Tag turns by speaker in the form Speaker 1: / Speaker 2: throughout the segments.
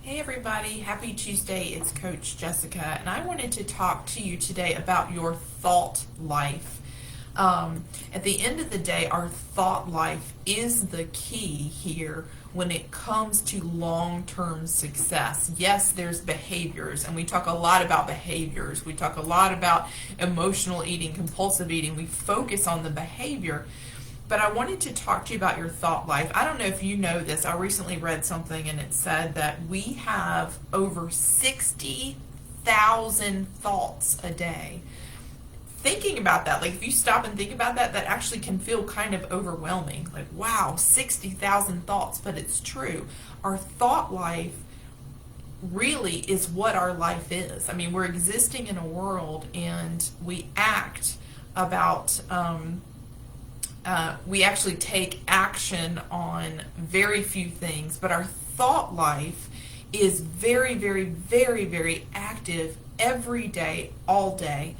Speaker 1: Hey everybody, happy Tuesday. It's Coach Jessica, and I wanted to talk to you today about your thought life. At the end of the day, our thought life is the key here when it comes to long-term success. Yes, there's behaviors, and we talk a lot about behaviors. We talk a lot about emotional eating, compulsive eating. We focus on the behavior. But I wanted to talk to you about your thought life. I don't know if you know this. I recently read something and it said that we have over 60,000 thoughts a day. Thinking about that, like if you stop and think about that, that actually can feel kind of overwhelming. Like, wow, 60,000 thoughts, but it's true. Our thought life really is what our life is. I mean, we're existing in a world and we act about, we actually take action on very few things, but our thought life is very, very, very, very active every day, all day.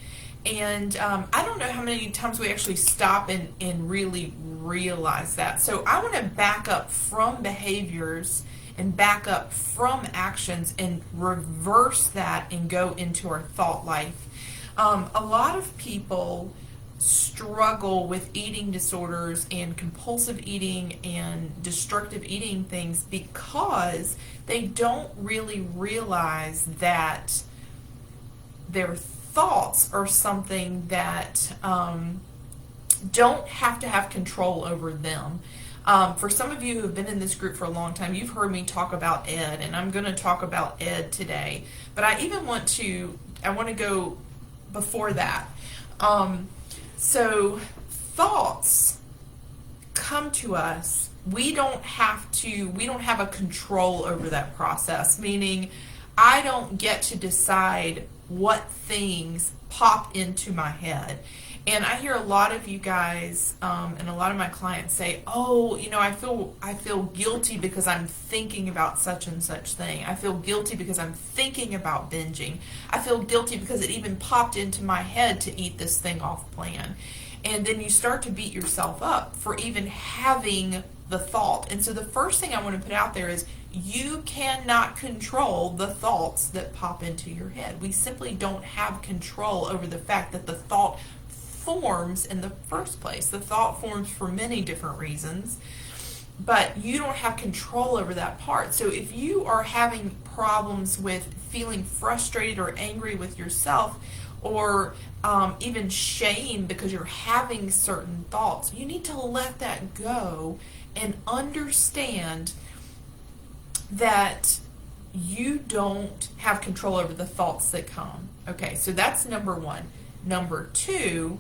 Speaker 1: And I don't know how many times we actually stop and really realize that. So I want to back up from behaviors and back up from actions and reverse that and go into our thought life. A lot of people struggle with eating disorders and compulsive eating and destructive eating things because they don't really realize that their thoughts are something that don't have to have control over them. For some of you who have been in this group for a long time, you've heard me talk about Ed, and I'm going to talk about Ed today. But I want to go before that. So thoughts come to us. We don't have a control over that process, meaning I don't get to decide what things pop into my head. And I hear a lot of you guys and a lot of my clients say, oh, I feel guilty because I'm thinking about such and such thing. I feel guilty because I'm thinking about binging. I feel guilty because it even popped into my head to eat this thing off plan. And then you start to beat yourself up for even having the thought. And so the first thing I want to put out there is you cannot control the thoughts that pop into your head. We simply don't have control over the fact that the thought forms in the first place. The thought forms for many different reasons, but you don't have control over that part. So if you are having problems with feeling frustrated or angry with yourself, or even shame because you're having certain thoughts, you need to let that go and understand that you don't have control over the thoughts that come. Okay, so that's number one. Number two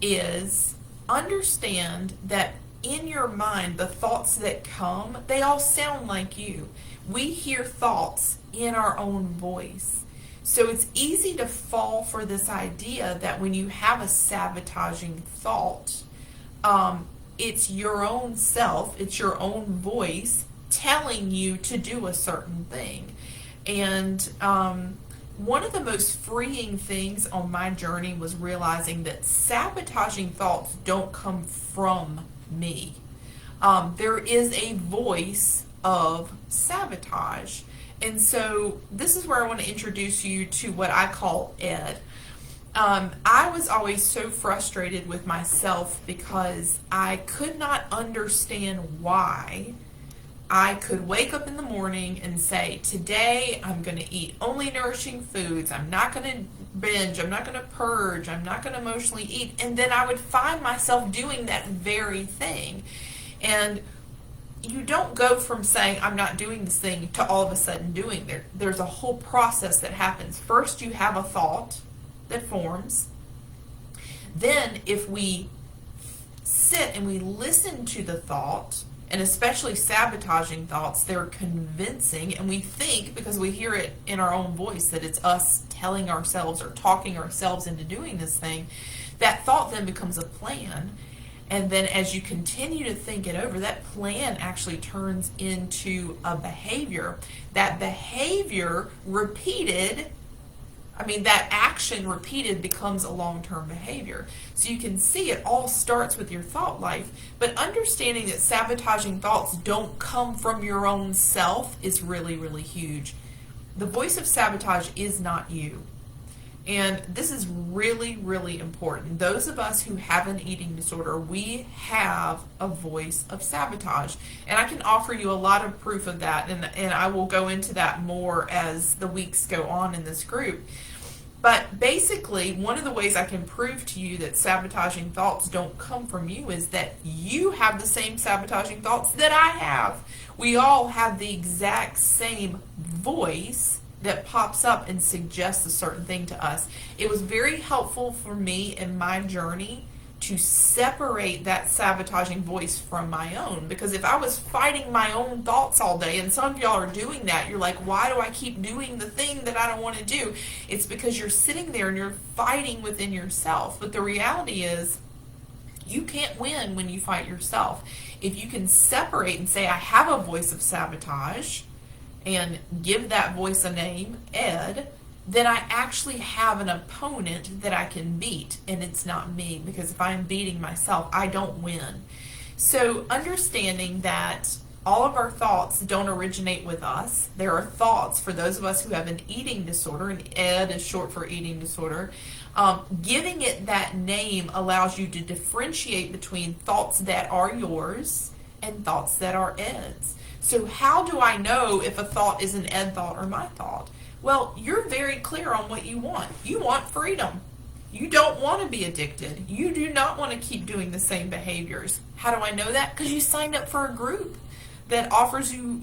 Speaker 1: is understand that in your mind, the thoughts that come, they all sound like you. We hear thoughts in our own voice. So it's easy to fall for this idea that when you have a sabotaging thought, it's your own self, it's your own voice telling you to do a certain thing. And one of the most freeing things on my journey was realizing that sabotaging thoughts don't come from me. There is a voice of sabotage. And so this is where I want to introduce you to what I call Ed. I was always so frustrated with myself because I could not understand why I could wake up in the morning and say, today I'm going to eat only nourishing foods. I'm not going to binge. I'm not going to purge. I'm not going to emotionally eat. And then I would find myself doing that very thing. And you don't go from saying, I'm not doing this thing, to all of a sudden doing it. There's a whole process that happens. First, you have a thought that forms. Then, if we sit and we listen to the thought, and especially sabotaging thoughts, they're convincing, and we think, because we hear it in our own voice, that it's us telling ourselves or talking ourselves into doing this thing. That thought then becomes a plan, and then as you continue to think it over, that plan actually turns into a behavior. That behavior repeated I mean, that action repeated becomes a long-term behavior. So you can see it all starts with your thought life. But understanding that sabotaging thoughts don't come from your own self is really, really huge. The voice of sabotage is not you. And this is really, really important. Those of us who have an eating disorder, we have a voice of sabotage. And I can offer you a lot of proof of that, and I will go into that more as the weeks go on in this group. But basically, one of the ways I can prove to you that sabotaging thoughts don't come from you is that you have the same sabotaging thoughts that I have. We all have the exact same voice that pops up and suggests a certain thing to us. It was very helpful for me in my journey to separate that sabotaging voice from my own, because if I was fighting my own thoughts all day, and some of y'all are doing that, you're like, why do I keep doing the thing that I don't want to do? It's because you're sitting there and you're fighting within yourself. But the reality is, you can't win when you fight yourself. If you can separate and say, I have a voice of sabotage, and give that voice a name, Ed, then I actually have an opponent that I can beat, and it's not me, because if I'm beating myself, I don't win. So understanding that all of our thoughts don't originate with us. There are thoughts for those of us who have an eating disorder, and Ed is short for eating disorder. Giving it that name allows you to differentiate between thoughts that are yours and thoughts that are Ed's. So how do I know if a thought is an Ed thought or my thought? Well, you're very clear on what you want. You want freedom. You don't want to be addicted. You do not want to keep doing the same behaviors. How do I know that? Because you signed up for a group that offers you,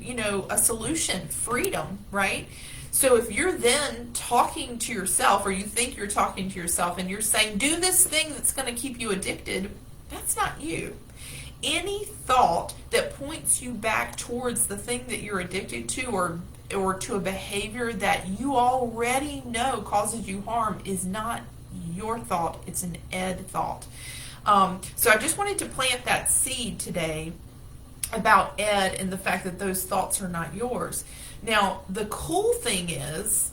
Speaker 1: a solution, freedom, right? So if you're then talking to yourself, or you think you're talking to yourself, and you're saying, do this thing that's going to keep you addicted, that's not you. Any thought that points you back towards the thing that you're addicted to, or to a behavior that you already know causes you harm, is not your thought. It's an Ed thought. So I just wanted to plant that seed today about Ed and the fact that those thoughts are not yours. Now, the cool thing is,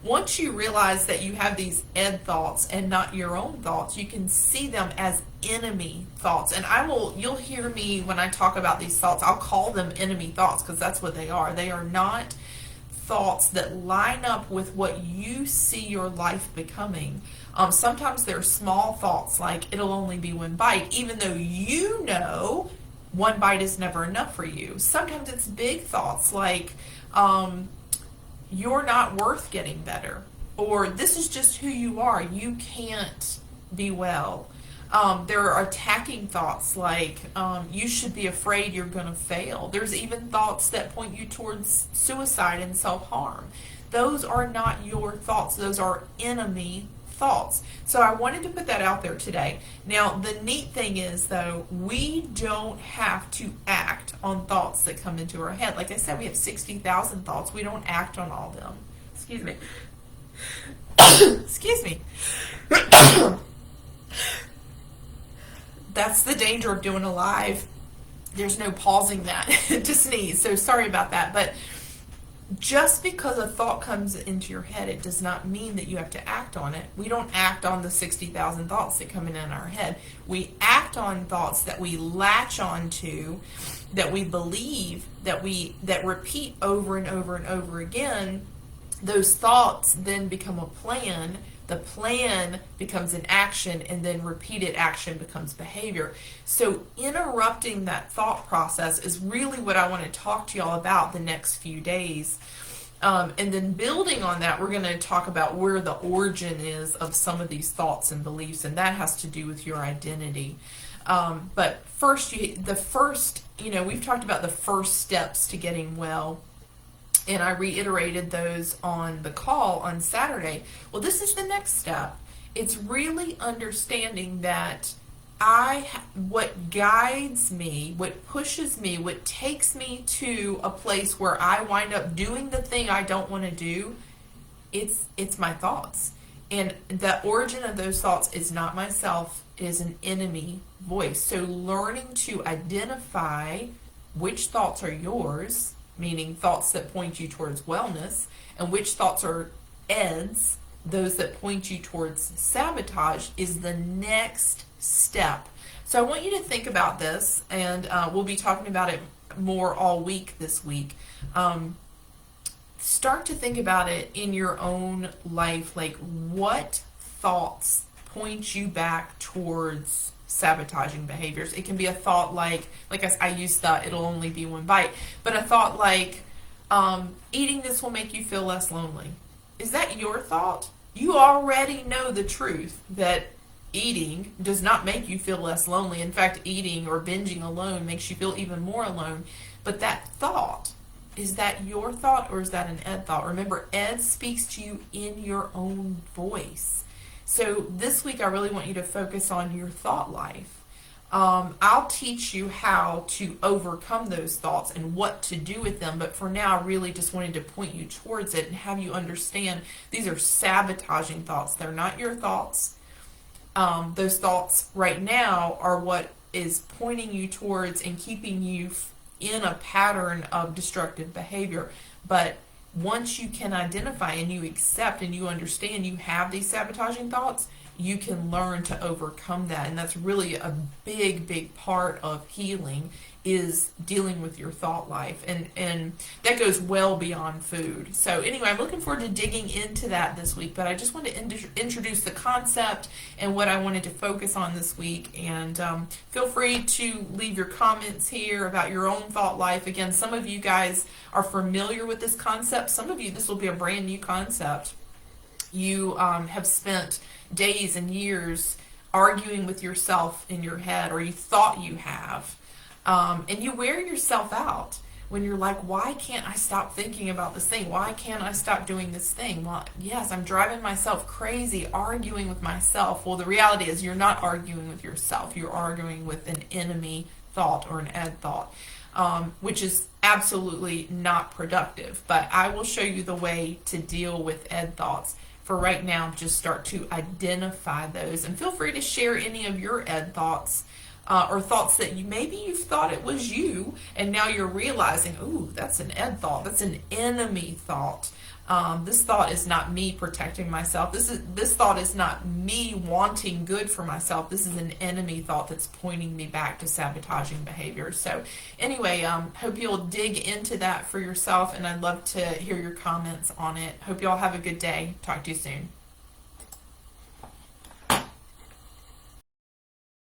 Speaker 1: once you realize that you have these Ed thoughts and not your own thoughts, you can see them as enemy thoughts. And you'll hear me when I talk about these thoughts, I'll call them enemy thoughts, because that's what they are. They are not thoughts that line up with what you see your life becoming. Sometimes they're small thoughts like, it'll only be one bite, even though you know one bite is never enough for you. Sometimes it's big thoughts like, you're not worth getting better, or this is just who you are, you can't be well. There are attacking thoughts like, you should be afraid you're going to fail. There's even thoughts that point you towards suicide and self-harm. Those are not your thoughts. Those are enemy thoughts. So I wanted to put that out there today. Now, the neat thing is, though, we don't have to act on thoughts that come into our head. Like I said, we have 60,000 thoughts. We don't act on all of them. Excuse me. Excuse me. That's the danger of doing a live. There's no pausing that to sneeze. So sorry about that. But just because a thought comes into your head, it does not mean that you have to act on it. We don't act on the 60,000 thoughts that come in our head. We act on thoughts that we latch onto, that we believe, that repeat over and over and over again. Those thoughts then become a plan. The plan becomes an action, and then repeated action becomes behavior. So interrupting that thought process is really what I want to talk to y'all about the next few days. And then building on that, we're going to talk about where the origin is of some of these thoughts and beliefs, and that has to do with your identity. But first, we've talked about the first steps to getting well. And I reiterated those on the call on Saturday. Well, this is the next step. It's really understanding that what guides me, what pushes me, what takes me to a place where I wind up doing the thing I don't want to do, it's my thoughts. And the origin of those thoughts is not myself, it is an enemy voice. So learning to identify which thoughts are yours, meaning thoughts that point you towards wellness, and which thoughts are EDS, those that point you towards sabotage, is the next step. So I want you to think about this, and we'll be talking about it more all week this week. Start to think about it in your own life. Like, what thoughts point you back towards sabotaging behaviors? It can be a thought like I used that it'll only be one bite, but a thought like, eating this will make you feel less lonely. Is that your thought? You already know the truth that eating does not make you feel less lonely. In fact, eating or binging alone makes you feel even more alone. But that thought, is that your thought or is that an Ed thought? Remember, Ed speaks to you in your own voice. So this week I really want you to focus on your thought life. I'll teach you how to overcome those thoughts and what to do with them. But for now, I really just wanted to point you towards it and have you understand these are sabotaging thoughts. They're not your thoughts. Those thoughts right now are what is pointing you towards and keeping you in a pattern of destructive behavior. But once you can identify and you accept and you understand you have these sabotaging thoughts, you can learn to overcome that. And that's really a big part of healing, is dealing with your thought life. And that goes well beyond food. So anyway, I'm looking forward to digging into that this week, but I just wanted to introduce the concept and what I wanted to focus on this week. And feel free to leave your comments here about your own thought life. Again, some of you guys are familiar with this concept. Some of you, this will be a brand new concept. You have spent days and years arguing with yourself in your head, or you thought you have, and you wear yourself out when you're like, why can't I stop thinking about this thing? Why can't I stop doing this thing? Well, yes, I'm driving myself crazy arguing with myself. Well, the reality is you're not arguing with yourself. You're arguing with an enemy thought or an Ed thought, which is absolutely not productive. But I will show you the way to deal with Ed thoughts. For right now, just start to identify those, and feel free to share any of your Ed thoughts, or thoughts that maybe you've thought it was you, and now you're realizing, ooh, that's an Ed thought. That's an enemy thought. This thought is not me protecting myself. This thought is not me wanting good for myself. This is an enemy thought that's pointing me back to sabotaging behavior. So anyway, hope you'll dig into that for yourself, and I'd love to hear your comments on it. Hope you all have a good day. Talk to you soon.